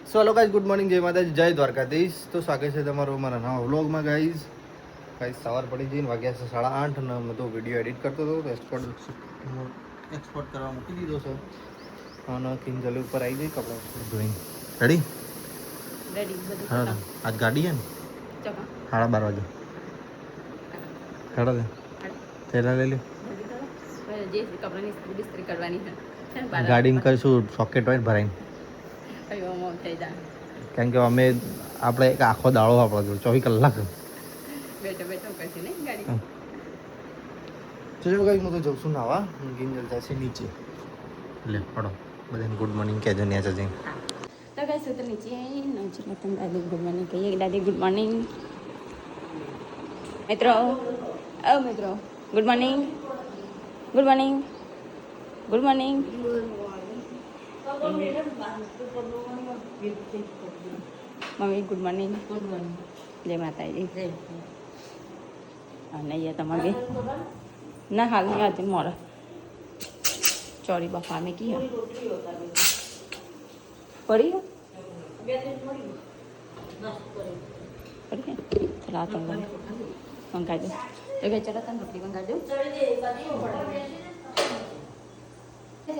So hello guys, good morning, જય માતાજી, જય દ્વારકાધીશ. તો સ્વાગત છે તમારું મારા નવા વ્લોગમાં. ગાઈઝ સવાર પડી જઈને વાગ્યા છે 8:30 અને હું તો વિડીયો એડિટ કરતો હતો. એક્સપોર્ટ કરવા મૂકી દીધો છે અને કિંજલ ઉપર આવી ગઈ કપડાં ધોઈને. રેડી હા, આજ ગાડી છે ને 12:30 વાગે. હેડો દે તેલા લઈ લે. ગાડીમાં કરીશું સોકેટ હોય ભરાઈને, કારણ કે અમે આપણે એક આખો દાડો આપણો જો 24 કલાક ચલો ગાઈસ, હું તો જઉં છું નાવા. કિંજલ જાય છે નીચે. લે પડો બધાને ગુડ મોર્નિંગ કહેજો ને આજે જઈને. તો ગાઈસ હું તો નીચે નજર તમે દાદી ગુડ મોર્નિંગ કહીએ. દાદી ગુડ મોર્નિંગ મિત્રો. મિત્રો good morning, good morning, good morning. Mummy good morning. Good morning. જય માતાજી. અને અહીંયા તમારે ના હાલ નહીં આજે મોડા ચોરી બાપા અમે કી પડી ચલા તમે મંગાવી દો. તો કે ચલો તમે રોટલી મંગાવી દો.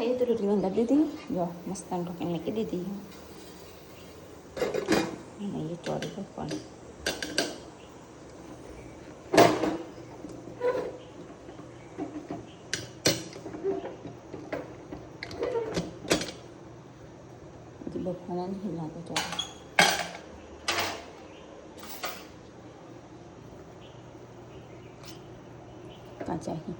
એ તો રોટલી મંગાવી દીધી. જો મસ્ત ઢોકીને મૂકી દીધી. અને એ ચોરી પર પણ બફાના નહીં લાગે ચોરી. કાચા અહીં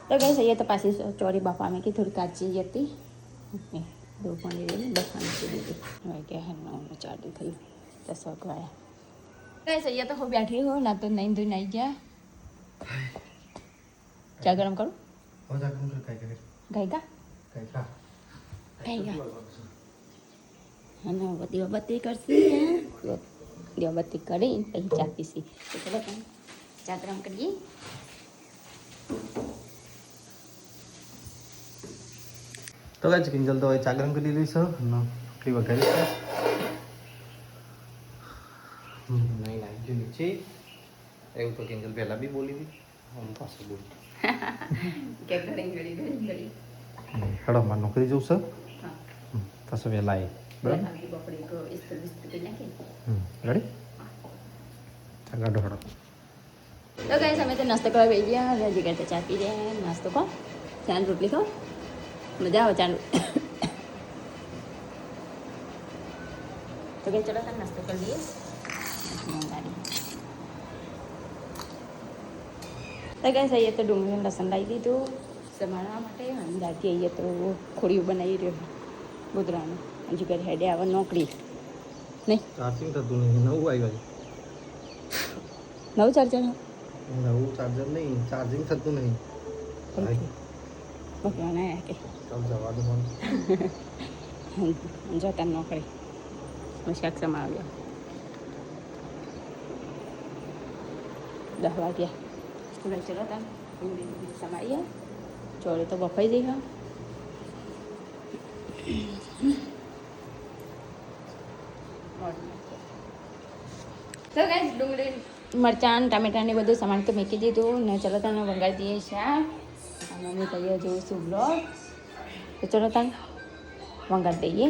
તો કઈ સહીએ તો પાછી ચોરી બાપા મેં કે થોડી કાચી હતી. દો પાણી લઈને બફાને દીધી. હવે કે હે 9 ચાલુ થયું 10 વાગ્યા. કઈ સહીએ તો હું બેઠી હો ના તો નહીં ધોઈને આવી ગયા. ચા ગરમ કરું. ગાયકા અને દીવાબત્તી કરશી. દીવાબત્તી કરી પછી ચા પીશી. તો ચલો ચા ગરમ કરીએ. તો ગાઈસ કિંજલ તો ચા ગરમ કરી લીધી છે અને રોટલી વઘારી છે. નહીં નાઈ જો નીચે. એવું તો કિંજલ પહેલા બી બોલી હતી, હું પાછું બોલી કે ઘડી હેડો મારે નોકરી જવું છે. પાછું વહેલા આવી બરાબર. રેડી ગાડો હેડો. તો ગાઈસ અમે તો નાસ્તો કરવા બેસી ગયા. હવે હજી કરતા ચા પી રહ્યા. નાસ્તો ખાઓ, ચા ને રોટલી ખાઓ, મજા આવે ચા. તો કે ચલો તમે નાસ્તો કરી લઈએ. તો ગાઈસ અહીંયા તો ડુંગળી લસણ લાવી દીધું સમારવા માટે. અને દાદી અહીંયા તો ખોડિયું બનાવી રહ્યો ગોદરાનું. હજી ઘરે હેડે આવે નોકરી નહીં. ચાર્જિંગ થતું નહીં. નવું આવ્યું છે. નવું ચાર્જર નવું ચાર્જર નહીં, ચાર્જિંગ થતું નહીં. ભગવાન આવ્યા કે ચાલ જવા દો મને. જતા નોકરી શાક સમાવ્યા 10 વાગ્યા. ચલો ચલો તમે સમારીએ. ચોરી તો બફાઈ જઈ. હા તો ગાઈસ ડુંગળી મરચાં ટામેટાને બધું સામાન તો મૂકી દીધું ને. ચલો તને વગાડી દઈએ શાક. અને અમે કહીએ જોઉં છું બ્લોગ. તો ચલો તને વગાડી દઈએ.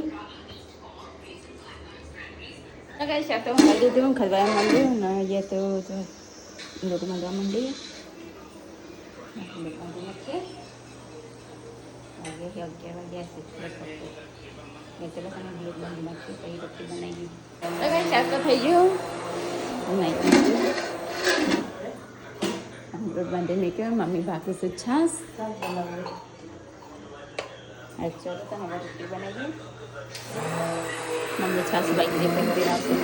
તો ગાઈસ શાક તો વગાડી દીધું. ખરવા માંડ્યું ને અહીંયા તો લોટ માંડવા માંડીએ. લોટ માંડી નાખીએ. 11 વાગ્યા છે. ચલો તમે લોટ બાંધી નાખીએ. પછી રોટલી બનાવી. તો ગાઈસ શાક તો થઈ ગયું. રોટ બાંધી મૂક્યો. મમ્મી બાકી છે છાસ. ચલો તો હવે રોટલી બનાવીએ. મમ્મી છાસ બાકી પીતી રાખશે.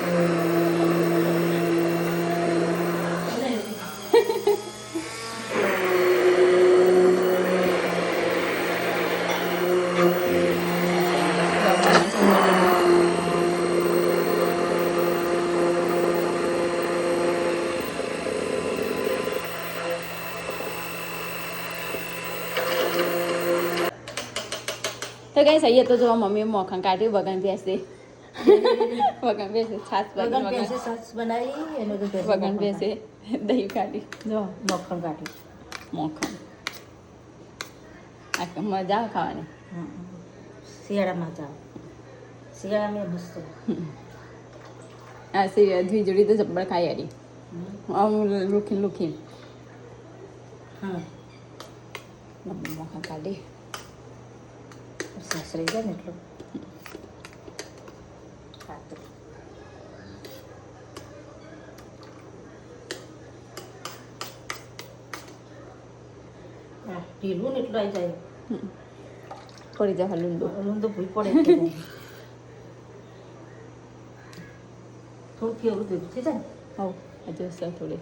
તો કઈ સહી તો જો મમ્મી મોખણ કાઢ્યું વગન બેસે વગન બેસે છાસ વગન પેસે સાસ બનાવી એનો તો પેસે વગન બેસે દહીં કાઢી જો મખણ કાઢી મોખણ આ મજા આવે ખાવાની શિયાળામાં જાવ શિયાળામાં મસ્ત આ વીજળી તો જબ્બર ખાઈ યારી આમ લુખી હા મમ્મી મોખણ કાઢી સાસ રહી જાય ને એટલું ખાતું ઢીલું ને એટલું આવી જાય પડી જાય હલુંડો ઓલું તો ભૂઈ પડે એટલે જાય. થોડું કેવું ભેગું થઈ જાય હો હજુ સર થોડી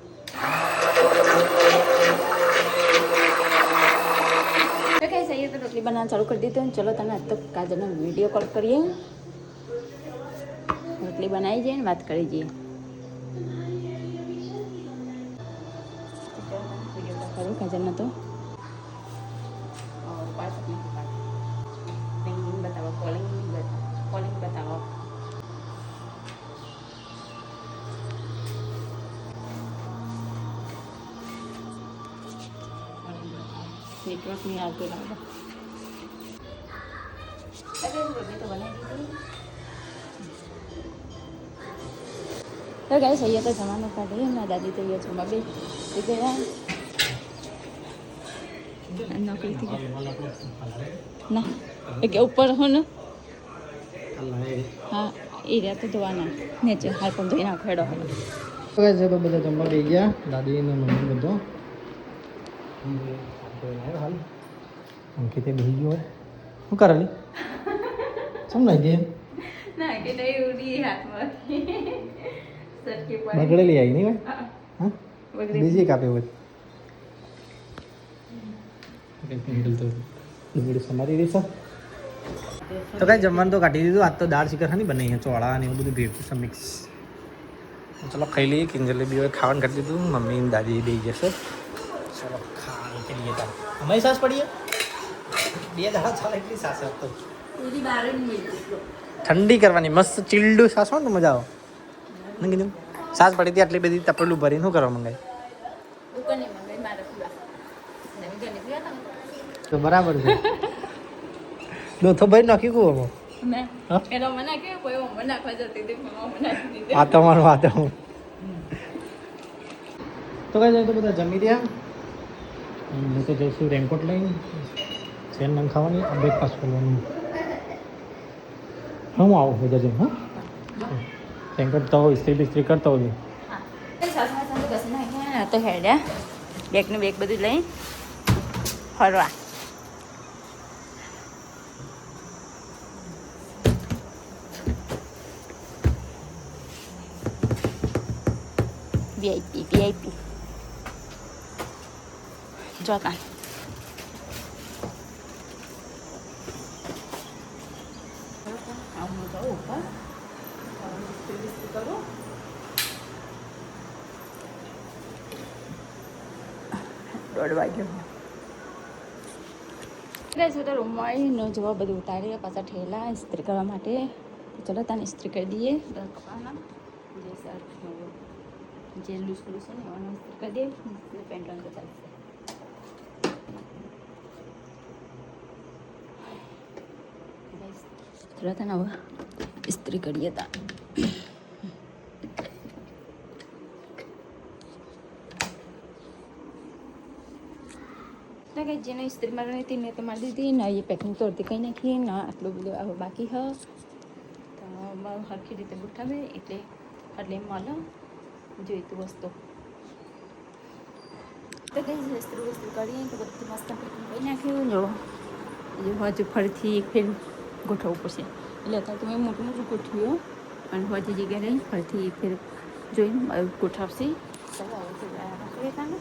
તો કઈ સહી તો રોટલી બનાવવાનું ચાલુ કરી દીધું ચલો તમે આજ તો કાજલનો વિડીયો કોલ કરીએ રોટલી બનાવી જઈએ ને વાત કરી જઈએ કરું કાજલનો તો બતાવો કોલિંગ બતાવો નેટવર્ક નહીં આવતું લાગે તો બનાવી દીધી તો ગાય સહી તો જવાનું કાઢીએ મારા દાદી તો અહીંયા જમવા બે ગયા નોકરીથી ના એ કે ઉપર હો ને હા એ રહ્યા તો ધોવાના નીચે હાલ પણ ધોઈ નાખો હેડો હાલ છે તો બધા જમવા બેસી ગયા દાદી ને મમ્મી બધો હાલ અંકિતે બેસી ગયો હોય શું કરેલી સમજાય દે ના કે નહીં ઉડી હાથમાં સરખી બગડેલી આવી નહીં હા બીજી કાપે હોય સમારી રહી છે તો કઈ જમવાનું તો કાઢી દીધું આજ તો દાળ શિખર નહીં બનાવી ચોળા ને એવું બધું ભેગું છે મિક્સ ચલો ખાઈ લઈએ કિંજલે બી હવે ખાવાનું કાઢી દીધું મમ્મી દાદી દઈ જશે ચલો ખાવાનું કે લઈએ તાર અમારી સાસ પડીએ બે દાડા ચાલે એટલી સાસ તો ઠંડી કરવાની મસ્ત ચીલ્ડું સાસ હોય ને તો મજા આવે ને કીધું સાસ પડી હતી આટલી બધી તપેલું ભરીને શું કરવા મંગાય તો બરાબર છે દોથો ભાઈ નાખી કહું આ તમારું આ તો કઈ જાય તો બધા જમી રહ્યા હું તો જઈશું રેનકોટ લઈને સેન નંગ ખાવાની બ્રેકફાસ્ટ કરવાનું હું આવું બધા જેમ હા રેનકોટ તો ઇસ્ત્રી બિસ્ત્રી કરતો હોય તો હેડ્યા બેગનું બેગ બધું લઈ ફરવા VIP જોતા હું જાઉં ઉપર કરું દોઢ વાગ્યો એટલે તો રૂમમાં આવીને જોવા બધું ઉતારી પાછા ઠેલા ઇસ્ત્રી કરવા માટે ચલો તને ઇસ્ત્રી કરી દઈએ કપડાના જે શર્ટ જે લૂઝ લૂઝ છે ને એવાનો ઇસ્ત્રી કરી દઈએ પેન્ટ રંગ તો ચાલશે ચલો તને હવે ઇસ્ત્રી કરીએ તા કે જેને ઇસ્ત્રી મારવાની હતી મેં તો મારી દીધી ને એ પેકિંગ તોડતી કંઈ નાખી ને આટલું બધું બાકી હ તો સરખી રીતે ગોઠવે એટલે મળે જોઈતું વસ્તુ તો કઈ ઇસ્ત્રી વસ્તુ કરીએ તો બધું મસ્ત પેકિંગ કરી નાખ્યું જો હજુ ફરીથી એક ફેર ગોઠવવું પડશે એટલે અત્યારે તો મેં મોટું મોટું ગોઠવ્યું અને હજી જગ્યાએ ફરીથી એક ફેર જોઈને ગોઠવશે ચાલો હવે કાને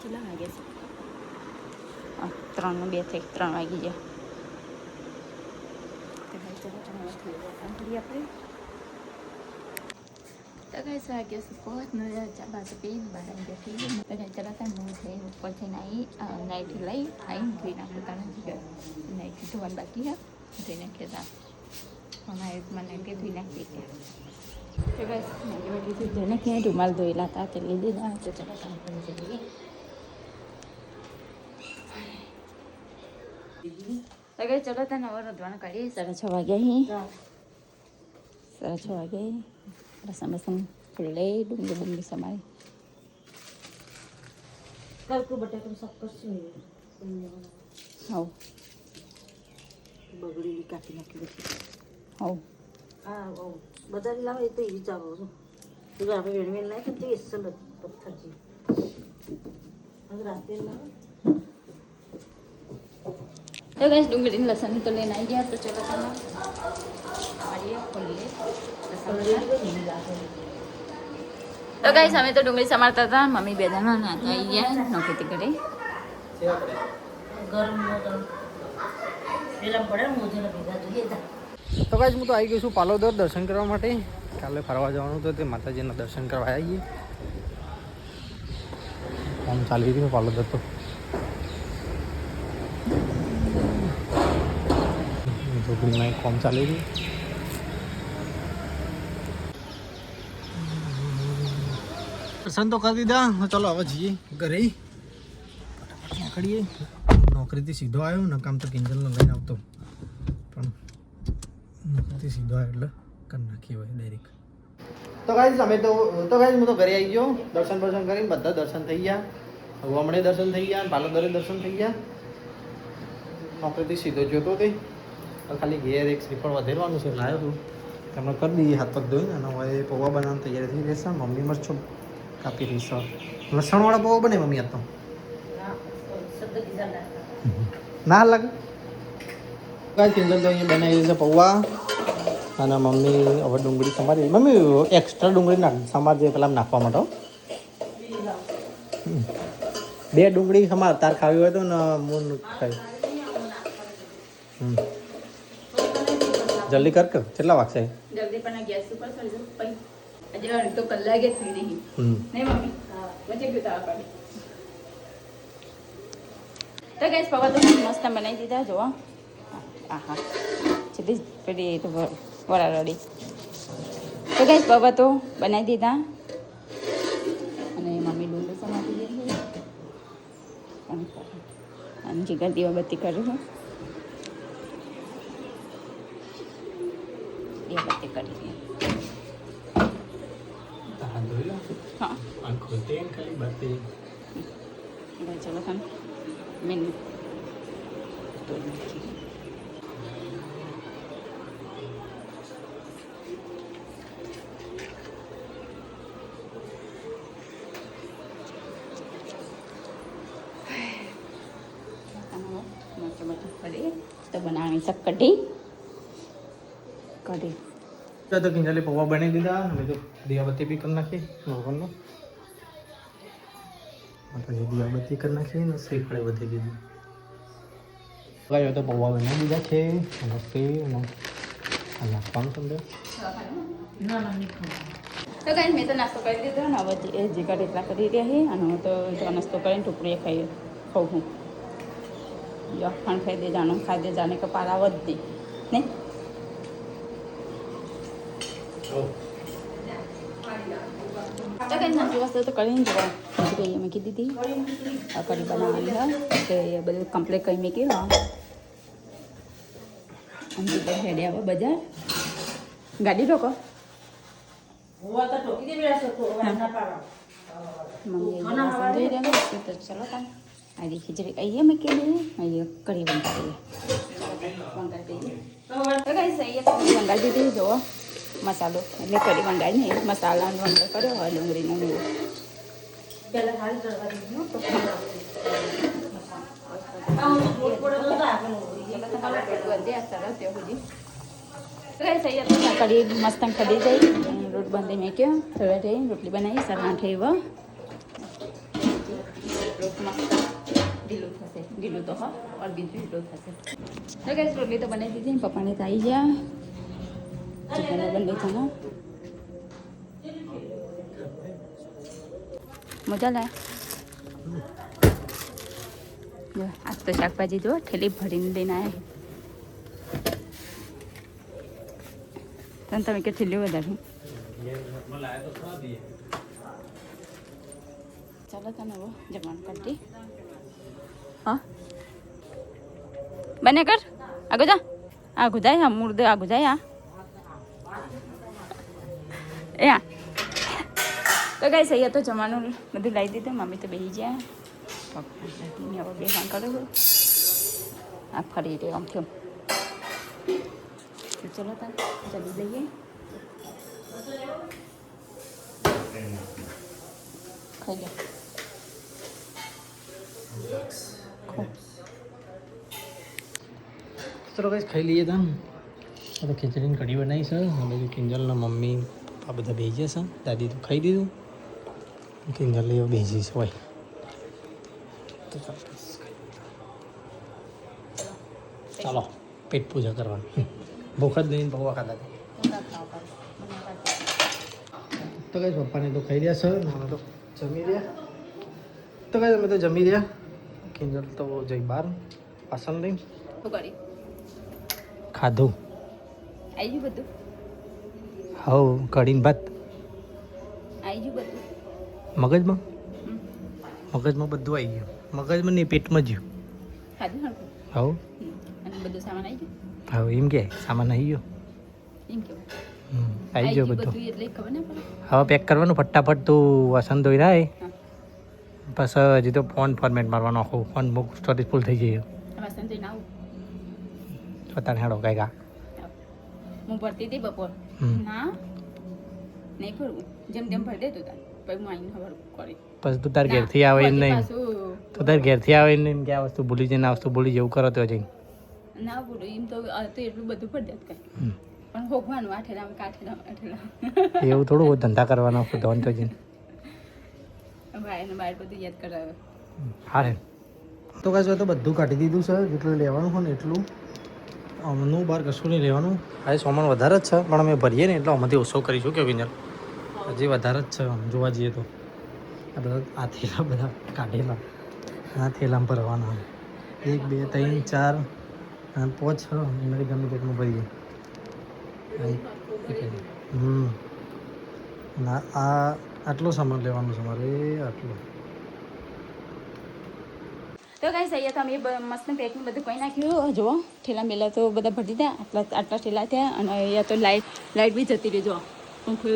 કેટલા વાગ્યા છે 3 ને 2 થઈ 3 વાગી ગયા આપણે તો કઈ વાગ્યો છે પહોંચ ને ચા બાજુ પીને બહાર આવી બેઠી તો કઈ ચલાતા હું થઈ ઉપરથી નાઈટ લઈ આવીને ધોઈ નાખું તારા જીગર નાઈટ ધોવાનું બાકી હા ધોઈ નાખીએ તા મને કે ધોઈ નાખી કે તો બસ નાઈટ ધોઈ નાખીએ રૂમાલ ધોયેલા હતા તે લઈ દીધા તો ચલાતા જઈએ તો કઈ ચલાતા નવા રોધવાનું કાઢીએ 6:30 વાગ્યા 6:30 વાગે રસમ રસમ ફૂલે ડુંગળી સમારી કાલકું બટાકાનું શાક કરશું હવ બગડી કાપી નાખી દઈશું હવ હા બધા લાવે તો એ વિચારો છો તો આપણે વેણવેણ નાખી તો એ સલ પથ્થરજી હવે રાતે લાવે તો ગઈ ડુંગળી લસણ તો લઈને આવી ગયા તો ચલો તમે મારીએ ખોલીએ તો ગાઈસ અમે તો ડુંગળી સમારતા હતા મમ્મી બે જણા ના તો આવી ગયા નોકરી કરે ગરમ પેલા પડે મોજેને ભેગા જોઈએ તો ગાઈસ હું તો આવી ગયો છું પાલોદર દર્શન કરવા માટે કાલે ફરવા જવાનું હતું તે માતાજીના દર્શન કરવા આવીએ કામ ચાલી રહ્યું પાલોદર તો ઝોપડીમાં એક કામ ચાલી રહ્યું દર્શન તો કરી દીધા ચાલો હવે જઈએ ઘરે ફટાફટ નીકળીએ નોકરીથી સીધો આવ્યો ને કામ તો કિંજલને લઈને આવતો પણ નોકરીથી સીધો આવ્યો એટલે કરી નાખીએ હોય ડાયરેક્ટ તો ગાઈસ અમે તો ગાઈસ હું તો ઘરે આવી ગયો દર્શન કરીને બધા દર્શન થઈ ગયા હમણે દર્શન થઈ ગયા પાલોદરે દર્શન થઈ ગયા નોકરીથી સીધો જોતો તે ખાલી ઘેર એક શ્રીફળ વધેરવાનું છે લાવ્યો છું તમને કરી દઈએ હાથ પગ ધોઈને અને હવે પૌવા બનાવવાની તૈયારી થઈ રહેશે મમ્મી મરચો કાપી રહીશ લસણવાળા પૌવા બને મમ્મી આ તો ના લાગે કાંઈ કિંજલ તો અહીંયા બનાવી છે પૌવા અને મમ્મી હવે ડુંગળી સમારી મમ્મી એક્સ્ટ્રા ડુંગળી નાખ સમારજે પેલા નાખવા માટે 2 ડુંગળી સમાર તાર ખાવી હોય તો ને મૂન ખાય જલ્દી કર કેટલા વાગશે જલ્દી પણ ગેસ ઉપર સરજો પછી હજી અડધો કલાકે થઈ નહીં નહીં મમ્મી વચ્ચે ગયું તાવા પાડી તો ગેસ પૌવા તો મસ્ત બનાવી દીધા જોવા આહા સીધી પેલી તો વરા રડી તો ગેસ પૌવા તો બનાવી દીધા અને મમ્મી ડુંગળી સમાતી દીધી અને જીગર દીવાબત્તી કર્યું દીવાબત્તી કરી હા ચલો ખાન મેન તો બનાવવાની છે કઢી તો કિંજલે પૌવા બની દીધા અમે તો દીવાબત્તી બી કરી નાખી ભગવાનનો પછી દીવાબત્તી કરી નાખી ને શ્રીફળે વધી દીધી ગાયો તો પૌવા બનાવી દીધા છે અને સેવ અને નાખવાનું સમજો ના નહીં તો કઈ મેં તો નાસ્તો કરી દીધો ને હવે એ જીગર એટલા કરી રહ્યા છે અને હું તો જો નાસ્તો કરીને ટુકડીએ ખાઉં હું જો ખાણ ખાઈ દે જાણો ખાઈ દે જાણે કે પારા વધતી નહીં તો કઈ નાની વસ્તુ તો કરીને જોવા કઈ મેં કીધી હતી કઢી બનાવવાની હોય કે બધું કમ્પ્લીટ કરી મેં કીધું અને જીગર હેડે આવે બજાર ગાડી રોકો હુआ तो टोकी दे मेरा सो ना पावा मम्मी समझ रहे हैं तो चलो काम आदि खिचड़ी आइए मैं के लिए आइए कढ़ी बनती है तो गाइस आइए कढ़ी बंगाल दीदी जो मसालो એટલે કઢી બંગાળી નહીં મસાલાનો વંગાળ કર્યો હોય ડુંગળીનો મેવો पहले हाल करवा दी नो तो बहुत बड़ा होता है બંધે આ સરસ એવું જી તો ગાઈસ આइए તો કઢી મસ્ત કઢી જાય રોટ બંધે મેં કે થોડા ટાઈમ રોટલી બનાવી સરાઠે એવા રોટ મસ્ત ગીલું તો હા और બીજું ઢીલું થશે તો ગાઈસ રોટલી તો બનાવી દીધી પપ્પાને તો આવી ગયા ચિકન બની છે ને મજા લાયા જો આજ તો શાકભાજી જો ઠેલી ભરીને લઈને આવ્યા તમે કે ઠેલી વધારે ચાલો તને હવે જમવાનું કરતી હા બને કર આગળ જા આગું જાય હા મૂળ દે આગું જાય હા એ હા તો ગાઈસ અહીંયા તો જમવાનું બધું લાવી દીધું મમ્મી તો બેસી ગયા હવે બેસણ કરું આ ફરી રે આમ થયું ચલો તાર જલ્દી લઈએ ખાઈ ગયા ચલો કઈ ખાઈ લઈએ તા તો ખીચડીની કઢી બનાવી છે આ બધું કિંજલના મમ્મી આ બધા બેસી છે દાદી તો ખાઈ દીધું કિંજલ એવો બેસી છે હોય તો ચાલો પેટ પૂજા કરવાની ભૂખ જ લઈને પૌવા ખાતા તો કઈ પપ્પાને તો ખાઈ રહ્યા છે અમે તો જમી રહ્યા તો કઈ અમે તો જમી રહ્યા કિંજલ તો જઈ બહાર વાસણ લઈને ખાધું આવી ગયું બધું હવ કઢીને ભાત આવી ગયું બધું મગજમાં મગજમાં બધું આવી ગયું મગજમાં નહીં પેટમાં જ્યું ખાધું હરખું હવ અને બધું સામાન આવી ગયું હવે એમ કે સામાન આવી ગયો એમ કેવું આવી ગયો બધું એટલે ખબર ના પડે હવે પેક કરવાનું ફટાફટ તું વાસણ ધોઈ રાય હા પછી હજી તો ફોન ફોર્મેટ મારવાનો આખું ફોન બુક સ્ટોરેજ ફૂલ થઈ જાય વાસણ જઈને આવું પોતાને હેડો કઈ કા હું ભરતી હતી બપોર ના નહીં કરવું જેમ તેમ ભરી દેતું તાર પછી હું આવીને ખબર કરી પછી તું તાર ઘેરથી આવે એમ નહીં તું તાર ઘેરથી આવે એમ નહીં કે આ વસ્તુ ભૂલી જાય ને આ વસ્તુ ભૂલી જેવું કરો તો જઈને ના બોલું એમ તો એટલું બધું ભરી દેત કઈ પણ હોગવાનું આઠેલા કાઠેલા આઠેલા એવું થોડું હોય ધંધા કરવાનો ધોન તો જઈને ભાઈ ને બહાર બધું યાદ કરાવે હા રે તો કાંઈ તો બધું કાઢી દીધું છે જેટલું લેવાનું હોય ને એટલું અમનું બહાર કશું નહીં લેવાનું આ સામાન વધારે જ છે પણ અમે ભરીએ ને એટલે આમાંથી ઓછો કરીશું કે વિનર હજી વધારે જ છે આમ જોવા જઈએ તો આ બધા આ થેલા બધા કાઢેલા આ થેલામાં ભરવાના 1 2 3 4 અને 5 6 એમાંથી ગમે તેટલું ભરીએ ના આ આટલો સામાન લેવાનો છે મારે આટલો તો ગાઈસ અહીંયા તો અમે મસ્ત પેકિંગ બધું કરી નાખ્યું જુઓ ઠેલા મેલા તો બધા ભરી દીધા આટલા ઠેલા થયા અને અહીંયા તો લાઇટ બી જતી રહી જો પંખો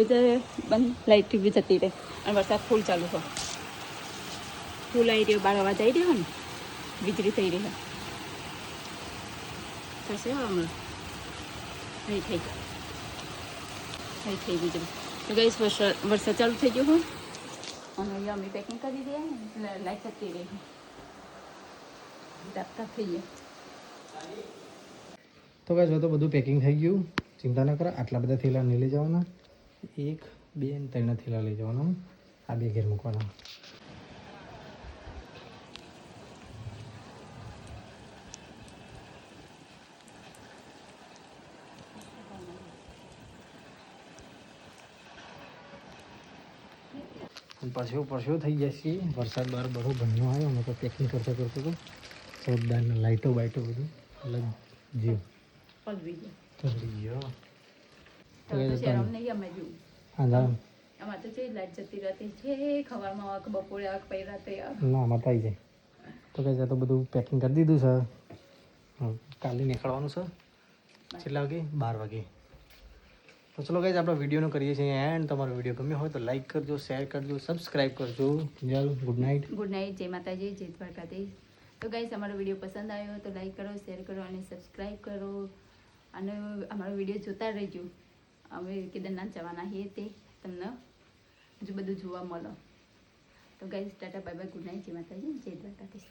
બંધ લાઇટ બી જતી રહે અને વરસાદ ફૂલ ચાલુ છે ફૂલ આવી રહ્યો 12 વાગે આવી રહ્યો ને વીજળી થઈ રહી થશે હમણાં અહીં થઈ વીજળી તો ગાઈસ વરસાદ ચાલુ થઈ ગયો હોય અને અહીંયા અમે પેકિંગ કરી દઈએ એટલે લાઇટ જતી રહી તો કાંઈ તો બધું પેકિંગ થઈ ગયું ચિંતા ના કરો આટલા બધા થેલા નહીં લઈ જવાના 1 2 અને 3 થેલા લઈ જવાના આ બે ઘેર મૂકવાના પરસ્યો થઈ જશે વરસાદ બહાર બહુ ભણ્યો આવ્યો અમે તો પેકિંગ કરતો હતો જોરદાર લાઇટો બાઇટો બધું અલગ જીવ પલવી ગયો ના આમાં તો આવી જાય તો કહે તો બધું પેકિંગ કરી દીધું છે કાલે નીકળવાનું છે કેટલા વાગે 12 વાગે તો ચલો ગાઈઝ આપણે વિડીયોનો કરીએ છીએ એન્ડ તમારો વિડીયો ગમ્યો હોય તો લાઈક કરજો શેર કરજો સબસ્ક્રાઈબ કરજો ગુડ નાઇટ જય માતાજી જય દ્વારકાધીશ તો ગાઈઝ અમારો વિડીયો પસંદ આવ્યો તો લાઈક કરો શેર કરો અને સબસ્ક્રાઈબ કરો અને અમારો વિડીયો જોતા રહેજો અમે કેદારનાથ જવાના છીએ તે તમને હજુ બધું જોવા મળે તો guys Tata bye bye good night જય માતાજી જય દ્વારકાધીશ